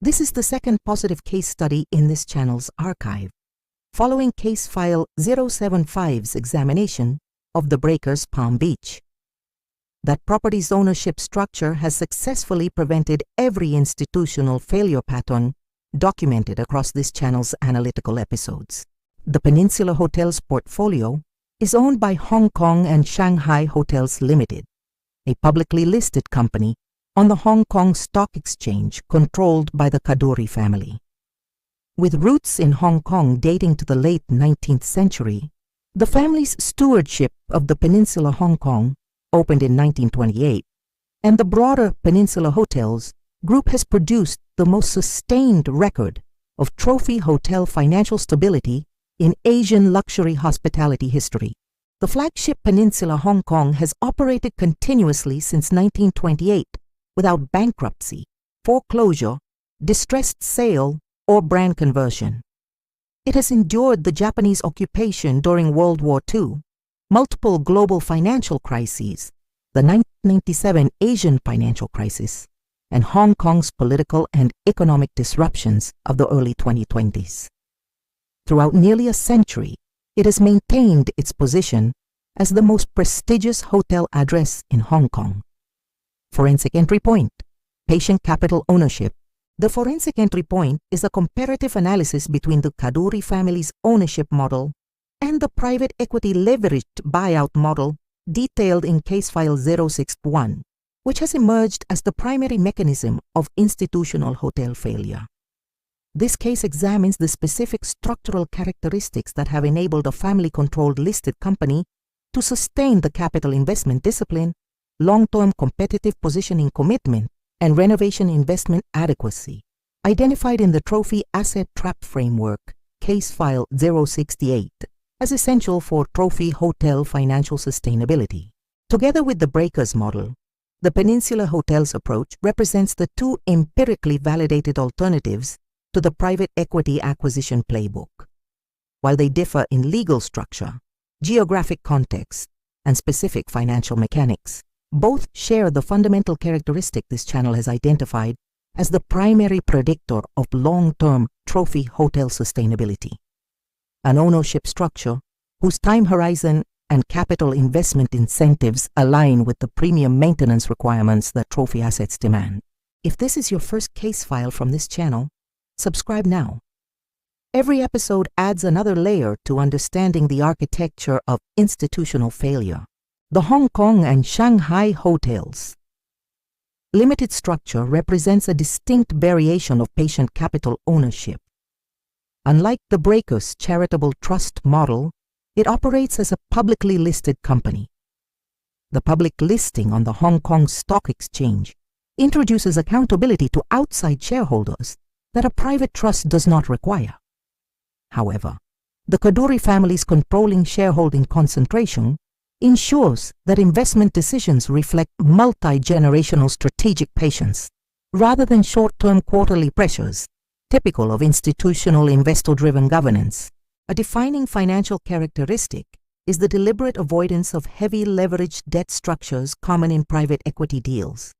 This is the second positive case study in this channel's archive, following case file 075's examination of the breakers Palm Beach. That property's ownership structure has successfully prevented every institutional failure pattern documented across this channel's analytical episodes. The Peninsula Hotels portfolio is owned by Hong Kong and Shanghai Hotels Limited, a publicly listed company on the Hong Kong Stock Exchange controlled by the Kadoorie family. With roots in Hong Kong dating to the late 19th century, the family's stewardship of the Peninsula Hong Kong, opened in 1928, and the broader Peninsula Hotels group has produced the most sustained record of trophy hotel financial stability in Asian luxury hospitality history. The flagship Peninsula Hong Kong has operated continuously since 1928 without bankruptcy, foreclosure, distressed sale, or brand conversion. It has endured the Japanese occupation during World War II, multiple global financial crises, the 1997 Asian financial crisis, and Hong Kong's political and economic disruptions of the early 2020s. Throughout nearly a century, it has maintained its position as the most prestigious hotel address in Hong Kong. Forensic entry point: patient capital ownership. The forensic entry point is a comparative analysis between the Kadoorie family's ownership model and the private equity leveraged buyout model detailed in case file 061, which has emerged as the primary mechanism of institutional hotel failure. This case examines the specific structural characteristics that have enabled a family-controlled listed company to sustain the capital investment discipline, long-term competitive positioning commitment, and renovation investment adequacy, identified in the Trophy Asset Trap Framework, case file 068, as essential for trophy hotel financial sustainability. Together with the breakers model, the Peninsula Hotels approach represents the two empirically validated alternatives to the private equity acquisition playbook. While they differ in legal structure, geographic context, and specific financial mechanics, both share the fundamental characteristic this channel has identified as the primary predictor of long-term trophy hotel sustainability: an ownership structure whose time horizon and capital investment incentives align with the premium maintenance requirements that trophy assets demand. If this is your first case file from this channel, subscribe now. Every episode adds another layer to understanding the architecture of institutional failure. The Hong Kong and Shanghai hotels. Limited structure represents a distinct variation of patient capital ownership. Unlike the breakers' charitable trust model, it operates as a publicly listed company. The public listing on the Hong Kong Stock Exchange introduces accountability to outside shareholders that a private trust does not require. However, the Kadoorie family's controlling shareholding concentration ensures that investment decisions reflect multi-generational strategic patience rather than short-term quarterly pressures, typical of institutional investor-driven governance. A defining financial characteristic is the deliberate avoidance of heavy leveraged debt structures common in private equity deals.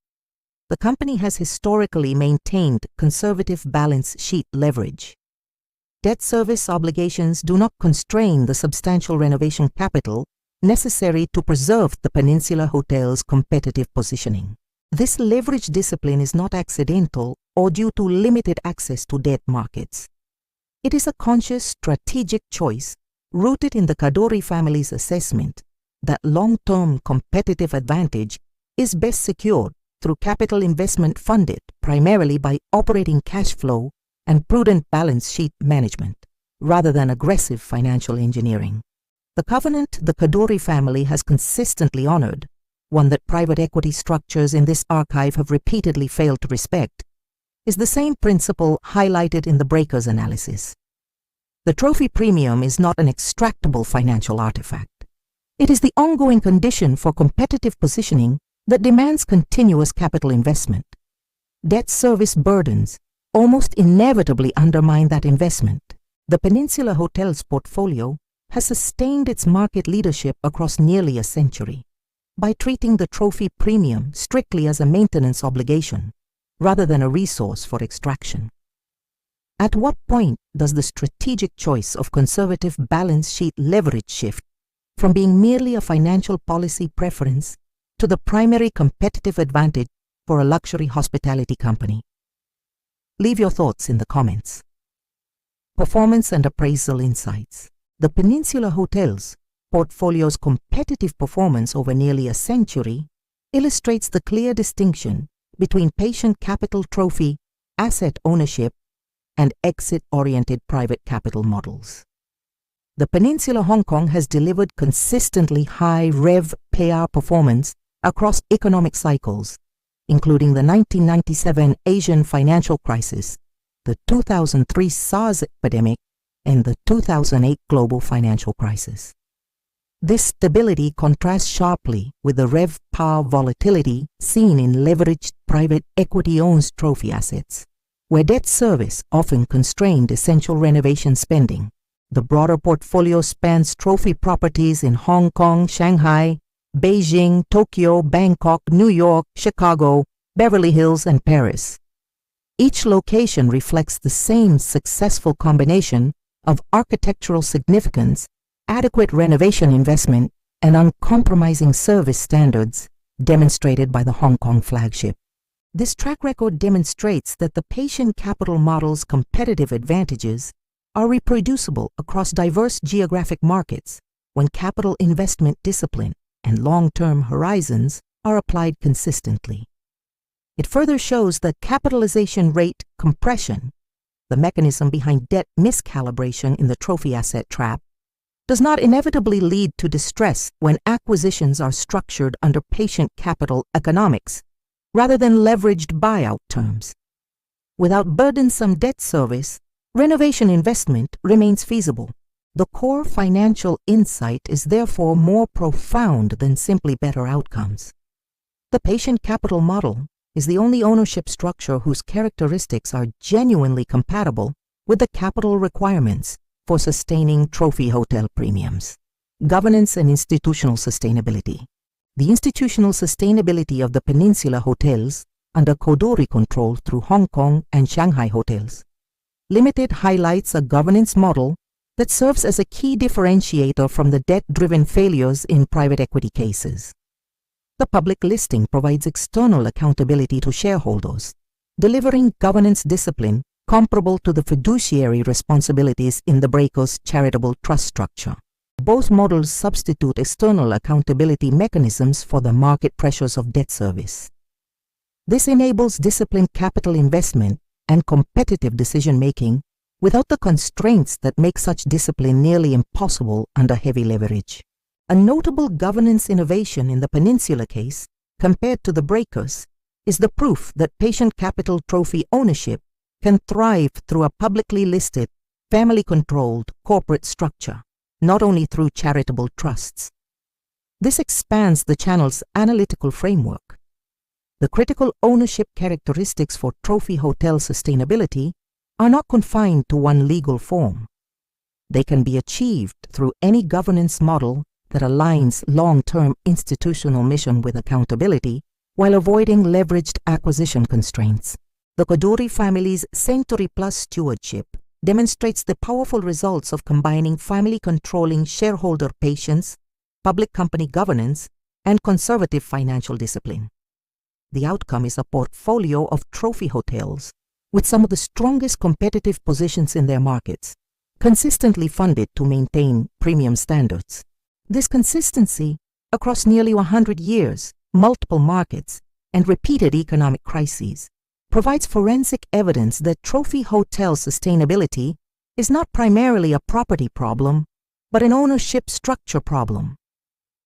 The company has historically maintained conservative balance sheet leverage. Debt service obligations do not constrain the substantial renovation capital necessary to preserve the Peninsula Hotel's competitive positioning. This leverage discipline is not accidental or due to limited access to debt markets. It is a conscious strategic choice rooted in the Kadoorie family's assessment that long-term competitive advantage is best secured through capital investment funded primarily by operating cash flow and prudent balance sheet management, rather than aggressive financial engineering. The covenant the Kadoorie family has consistently honored, one that private equity structures in this archive have repeatedly failed to respect, is the same principle highlighted in the breakers analysis. The trophy premium is not an extractable financial artifact. It is the ongoing condition for competitive positioning that demands continuous capital investment. Debt service burdens almost inevitably undermine that investment. The Peninsula Hotels portfolio has sustained its market leadership across nearly a century by treating the trophy premium strictly as a maintenance obligation, rather than a resource for extraction. At what point does the strategic choice of conservative balance sheet leverage shift from being merely a financial policy preference to the primary competitive advantage for a luxury hospitality company? Leave your thoughts in the comments. Performance and appraisal insights. The Peninsula Hotels portfolio's competitive performance over nearly a century illustrates the clear distinction between patient capital trophy, asset ownership, and exit-oriented private capital models. The Peninsula Hong Kong has delivered consistently high RevPAR performance across economic cycles, including the 1997 Asian financial crisis, the 2003 SARS epidemic, and the 2008 global financial crisis. This stability contrasts sharply with the RevPAR volatility seen in leveraged private equity-owned trophy assets, where debt service often constrained essential renovation spending. The broader portfolio spans trophy properties in Hong Kong, Shanghai, Beijing, Tokyo, Bangkok, New York, Chicago, Beverly Hills, and Paris. Each location reflects the same successful combination of architectural significance, adequate renovation investment, and uncompromising service standards demonstrated by the Hong Kong flagship. This track record demonstrates that the patient capital model's competitive advantages are reproducible across diverse geographic markets when capital investment discipline and long-term horizons are applied consistently. It further shows that capitalization rate compression, the mechanism behind debt miscalibration in the trophy asset trap, does not inevitably lead to distress when acquisitions are structured under patient capital economics rather than leveraged buyout terms. Without burdensome debt service, renovation investment remains feasible. The core financial insight is therefore more profound than simply better outcomes. The patient capital model is the only ownership structure whose characteristics are genuinely compatible with the capital requirements for sustaining trophy hotel premiums. Governance and institutional sustainability. The institutional sustainability of the Peninsula Hotels under Kadoorie control through Hong Kong and Shanghai hotels Limited highlights a governance model that serves as a key differentiator from the debt-driven failures in private equity cases. The public listing provides external accountability to shareholders, delivering governance discipline comparable to the fiduciary responsibilities in the breaker's charitable trust structure. Both models substitute external accountability mechanisms for the market pressures of debt service. This enables disciplined capital investment and competitive decision-making without the constraints that make such discipline nearly impossible under heavy leverage. A notable governance innovation in the Peninsula case, compared to the breakers, is the proof that patient capital trophy ownership can thrive through a publicly listed, family-controlled corporate structure, not only through charitable trusts. This expands the channel's analytical framework. The critical ownership characteristics for trophy hotel sustainability are not confined to one legal form. They can be achieved through any governance model that aligns long-term institutional mission with accountability while avoiding leveraged acquisition constraints. The Kadoorie family's century-plus stewardship demonstrates the powerful results of combining family-controlling shareholder patience, public company governance, and conservative financial discipline. The outcome is a portfolio of trophy hotels with some of the strongest competitive positions in their markets, consistently funded to maintain premium standards. This consistency across nearly 100 years, multiple markets, and repeated economic crises provides forensic evidence that trophy hotel sustainability is not primarily a property problem, but an ownership structure problem.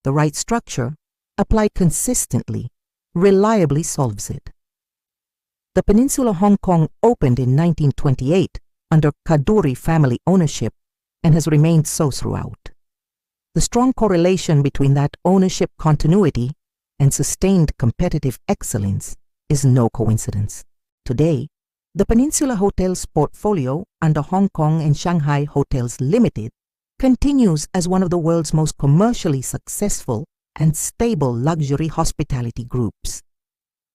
The right structure, applied consistently, reliably solves it. The Peninsula Hong Kong opened in 1928 under Kadoorie family ownership and has remained so throughout. The strong correlation between that ownership continuity and sustained competitive excellence is no coincidence. Today, the Peninsula Hotels portfolio under Hong Kong and Shanghai Hotels Limited continues as one of the world's most commercially successful and stable luxury hospitality groups.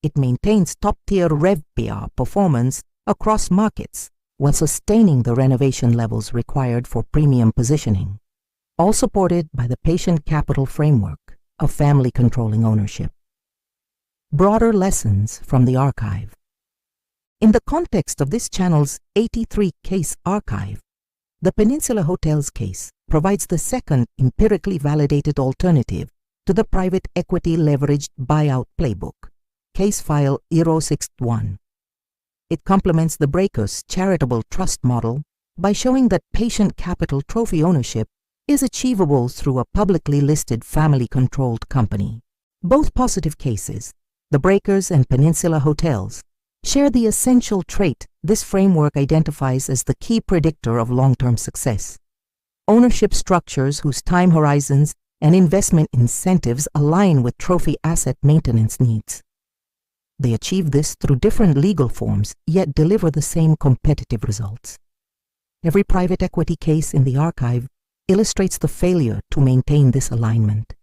it maintains top-tier RevPR performance across markets while sustaining the renovation levels required for premium positioning, all supported by the patient capital framework of family controlling ownership. Broader lessons from the archive. In the context of this channel's 83-case archive, the Peninsula Hotels case provides the second empirically validated alternative to the private equity leveraged buyout playbook, case file 061. It complements the breaker's charitable trust model by showing that patient capital trophy ownership is achievable through a publicly listed family-controlled company. Both positive cases, the breakers and Peninsula Hotels, share the essential trait this framework identifies as the key predictor of long-term success: ownership structures whose time horizons and investment incentives align with trophy asset maintenance needs. They achieve this through different legal forms, yet deliver the same competitive results. Every private equity case in the archive illustrates the failure to maintain this alignment.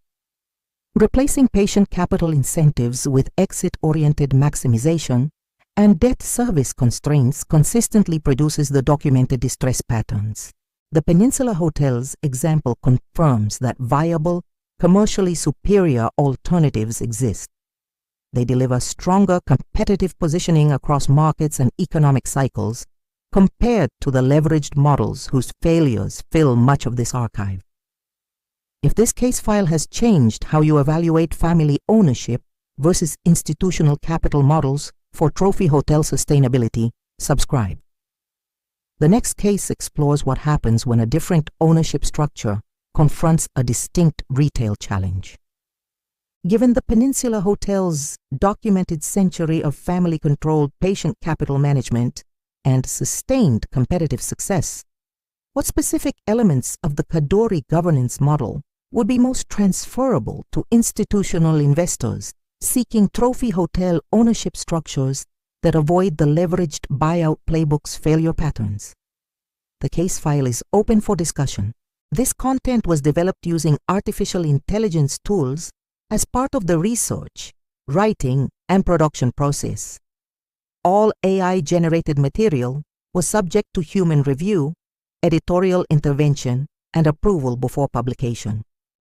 Replacing patient capital incentives with exit-oriented maximization and debt service constraints consistently produces the documented distress patterns. The Peninsula Hotels example confirms that viable, commercially superior alternatives exist. They deliver stronger competitive positioning across markets and economic cycles compared to the leveraged models whose failures fill much of this archive. If this case file has changed how you evaluate family ownership versus institutional capital models for trophy hotel sustainability, subscribe. The next case explores what happens when a different ownership structure confronts a distinct retail challenge. Given the Peninsula Hotel's documented century of family-controlled patient capital management and sustained competitive success, what specific elements of the Kadoorie governance model would be most transferable to institutional investors seeking trophy hotel ownership structures that avoid the leveraged buyout playbook's failure patterns? The case file is open for discussion. This content was developed using artificial intelligence tools as part of the research, writing, and production process. All AI-generated material was subject to human review, editorial intervention, and approval before publication.